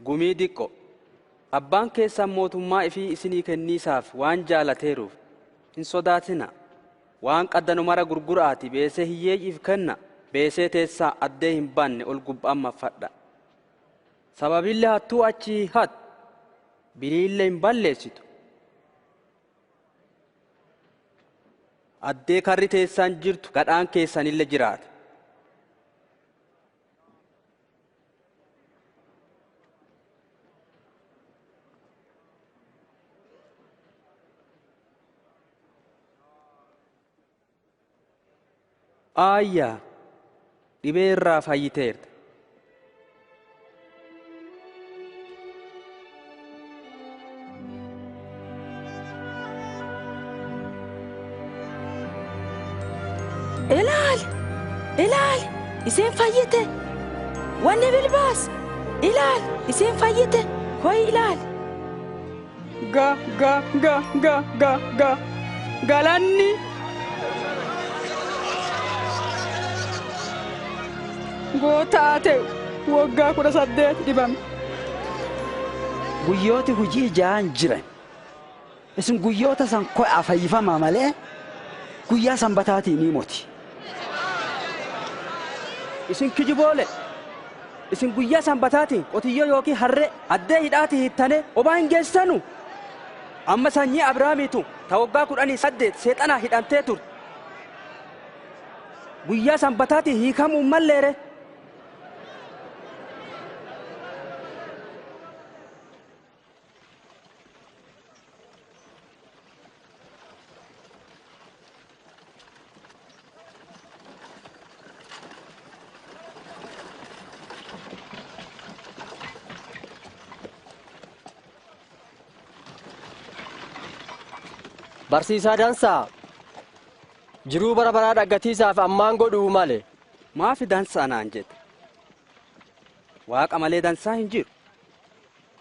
gumii diqqo abbaan keessan mootummaa ifii isinii kenniisaaf waan jaalateeruuf hin sodaatina. Waan qaddanu mara gurguraati beesee hiyyeeyyiif kenna. Beesee teessaa addee hin banne ol gubbaan maffadha. Sababiillee hattuu achii hat biriillee hin balleessitu. Addee karri teessaan jirtu gadhaan keessanillee jiraata. Aayyaa dhibee irraa fayyiteerta. Ilaali iseen fayyite. Wanni bilbaas ilaali iseen fayyite. Hoy ilaali. Galanni. Goottaa ta'u waggaa 18 dhibame. Guyyooti hojii ja'an jiran. Isin guyyoota san ko'aa fayyifamaa malee guyyaa sanbataatii ni moti. Isin kijiboole. Isin guyyaa sanbataatiin qotiyyoo yookiin harree addee hidhaatii hiittane obaa hin geessanu. Amma sanyii Abrahaamiitu ta waggaa 18 seexanaa hidhantee turte. Guyyaa sanbataatii hiikamuu malleere. Barsiisaa dansaa jiruu bara baraa dhaggatiisaaf ammaan godhuu male. Maafi dansaa naan jette? Waaqa malee dansaa hin jiru.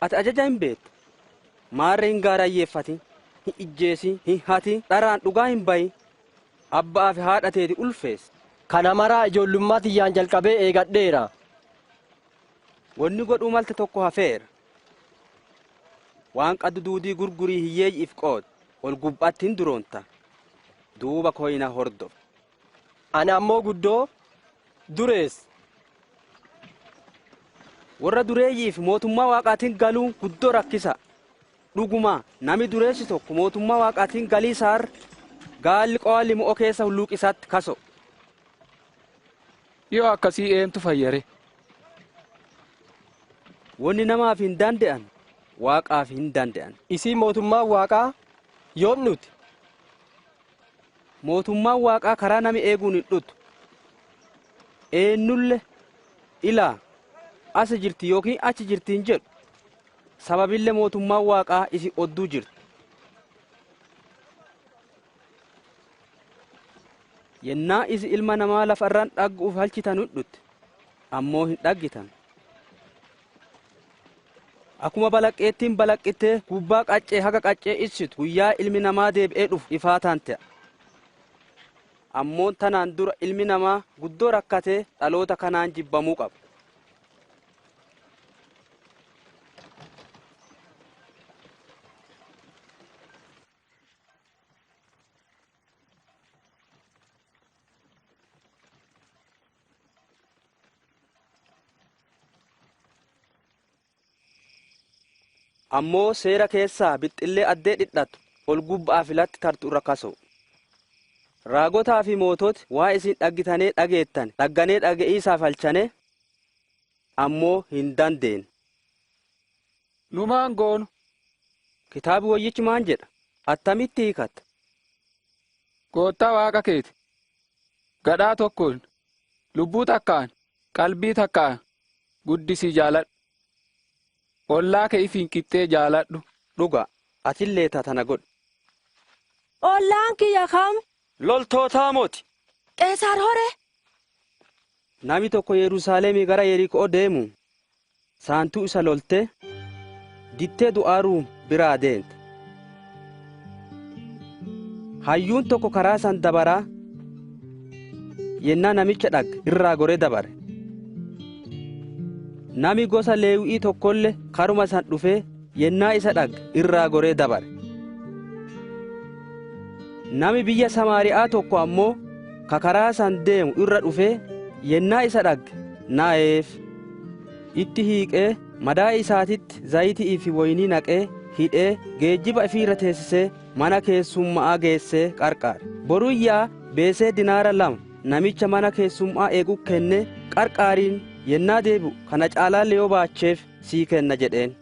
Ati ajaja hin beektu. Maarree hin gaarayyeeffatin, hin ijjeesin, hin hatin, dharaan dhugaa hin bayin. Abbaa fi haadha teeti ulfeessi. Kana maraa ijoollummaa tiyyaan jalqabee eegadheera. Wanni godhuu malte tokko hafeera. Waan qaddu duudii gurgurii hiyyeeyyiif qood. Ol gubbaatti hin duroonta. Duuba kooyina hordof. Ani ammoo guddoo durees. Warra dureeyyiif mootummaa waaqaatiin galuun guddoo rakkisa. Dhuguma nami dureessi tokko mootummaa waaqaatiin galii saar gaalli qo'alli mo'o keessa hulluuqisaatti kaso. Yoo akkasii eentu fayyare? Wanni namaaf hin danda'an waaqaaf hin danda'an. Isii mootummaa waaqaa yoom nuti? Mootummaan waaqaa karaa nami eeguun hin dhutu. Eenyulle ilaa as jirti yookiin achi jirti hin jedhu. Sababiillee mootummaan waaqaa isi odduu jirti. Yennaa isi ilma namaa lafarraan dhagguuf halchitan hin dhutte. Ammoo hin dhaggitan. Akkuma balaqqeettiin balaqqitee gubbaa qaccee haga qaccee ibsitu guyyaa ilmi namaa deebi'ee dhufu ifaataan ta'a. Ammoo tanaan dura ilmi namaa guddoo rakkatee dhaloota kanaan jibbamuu qaba. Ammoo seera keessaa bixxillee addee dhidhatu ol gubbaa filatti tartu irra kaso. Raagotaa fi moototi waa isin dhaggitanee dhageettan dhagganee dhaga'ii falchane ammoo hin dandeenye. Numaan goonu. Kitaabi wayyichi maan jedha? Attamitti hiikatta? Goottaa waaqa keeti. Gadhaa tokkoon, lubbuu takkaan, qalbii takkaan guddisii jaaladhu. Ollaa kee ifiin qixxee jaaladhu. Dhuga atillee tana godhu. Ollaan kiyya kam? Loltootaa mooti. Qeesaar hore. Nami tokko Yerusaalemii gara Yerikoo deemu. Saantuu isa loltee dittee du'aaruu biraa deente. Hayyuun tokko karaa san dabaraa yennaa namicha dhagge irraa goree dabare. nami gosa Leewii tokkolle karuma san dhufee yennaa isa dhagge irraa goree dabare. Nami biyya Samaariyaa tokko ammoo karaa san deemu irra dhufee yennaa isa dhagge naa'eef. Itti hiiqee madaa isaatitti zayitii fi woynii naqee hidhee geejjiba ifiirra teessisee mana keessummaa geessee qarqaare. Boruyyaa beesee dinaara 2 namicha mana keessummaa eegu kennee qarqaariin yennaa deebi'u kana caalaallee yoo baacheef sii kenna jedheen.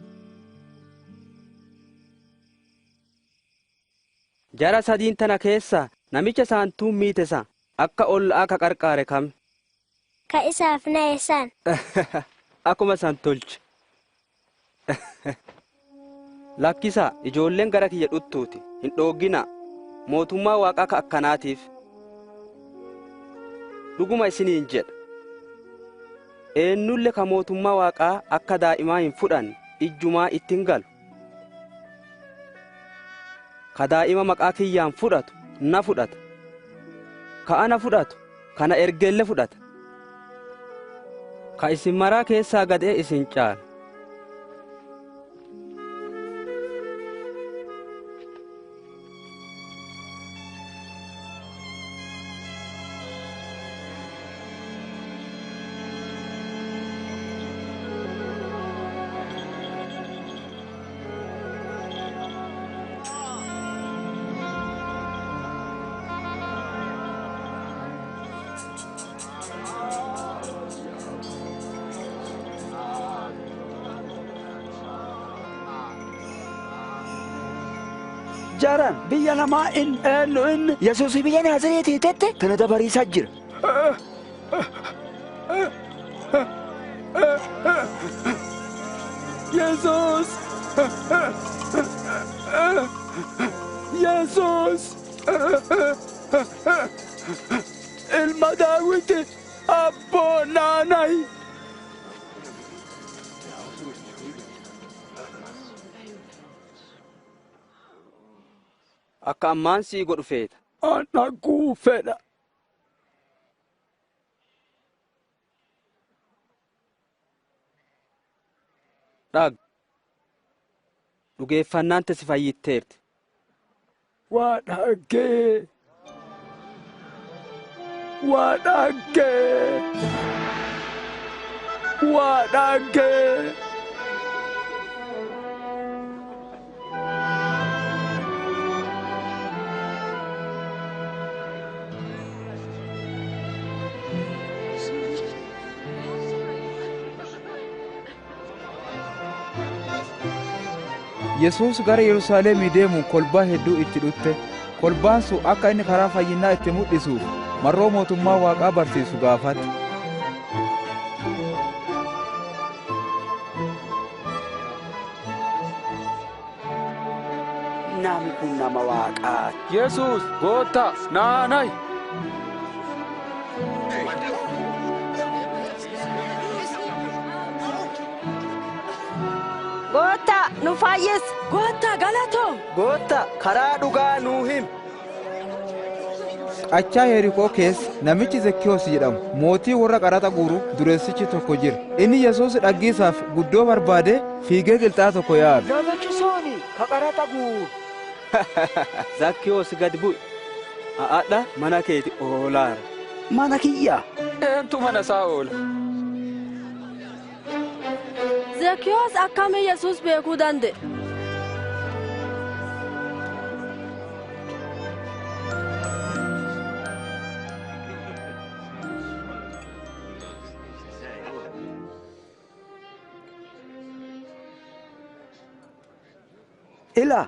Jara sadiin tana keessaa namicha saantuun miitesa akka ollaa ka qarqaare kam? Ka isaaf na'eessan. Akkuma san tolche. Lakkisaa ijoolleen gara kiyya dhuttuuti hin dhooggina mootummaa waaqaa ka akkanaatiif. Dhuguma isiniin jedha. Eenyulle ka mootummaa waaqaa akka daa'imaa hin fudhanne ijjumaa ittiin galu. Ka daa'ima maqaa kiyyaan fudhatu na fudhata. Ka ana fudhatu kana ergeelle fudhata. Ka isin maraa keessaa gadee isin caala. Jaran biyya namaa in Yesuusii biyya Naazreetii tette tana dabariisaa jira. Yesuus! Yesuus! Ilma Daawiti abboo naanay! Akka ammaan sii godhu feeta. Ana guufedha. Dhag. Dhugeeffannaan si fayyitteerti. Waa dhaggee. Waa dhaggee. Waa dhaggee. Yesuus gara Yerusaalemii deemuun kolbaa hedduu itti dhutte. Kolbaan sun akka inni karaa fayyinaa itti mul'isuuf marroo mootummaa waaqaa barsiisu gaafate. Nami kun nama waaqaa. Yesuus goottaa naanay. Goottaa nu fayyis. Goottaa galatoom. Goottaa karaa dhugaa nuu himi. Qachaa Yerikoo keessa namichi Zakkiyoos jedhamu mootii warra qaraxa guuru dureessichi tokko jira. Inni Yesuus dhaggiisaaf guddoo barbaade fiigee qilxaa tokko yaabe. Namichi sooni ka qaraxa guuru. Zakkiyoos gad bu'i. Haadha mana keeti oolaara. Mana kiyya. Eentu mana isaa oola. Zakkiyoos akkamiin Yesuus beekuu danda'e? Ila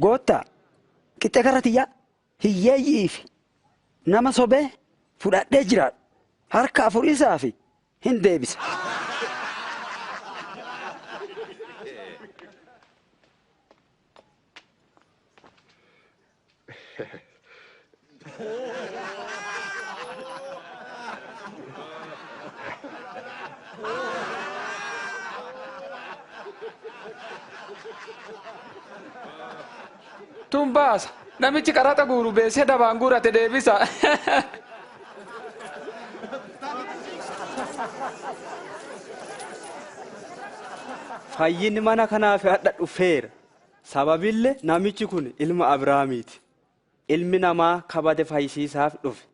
goottaa qixxe karatiyyaa hiyyeeyyiif nama sobee fudhadhee jiraadhu harka 4 isaa fi hin deebisa. Tumbaasa namichi qaraxa guuru beesee dabaan guurate deebisa. fayyinni mana kanaaf hadha dhufeera. Sababillee namichi kun ilma Abrahaamiiti. Ilmi namaa kabade fayyisiisaaf dhufe.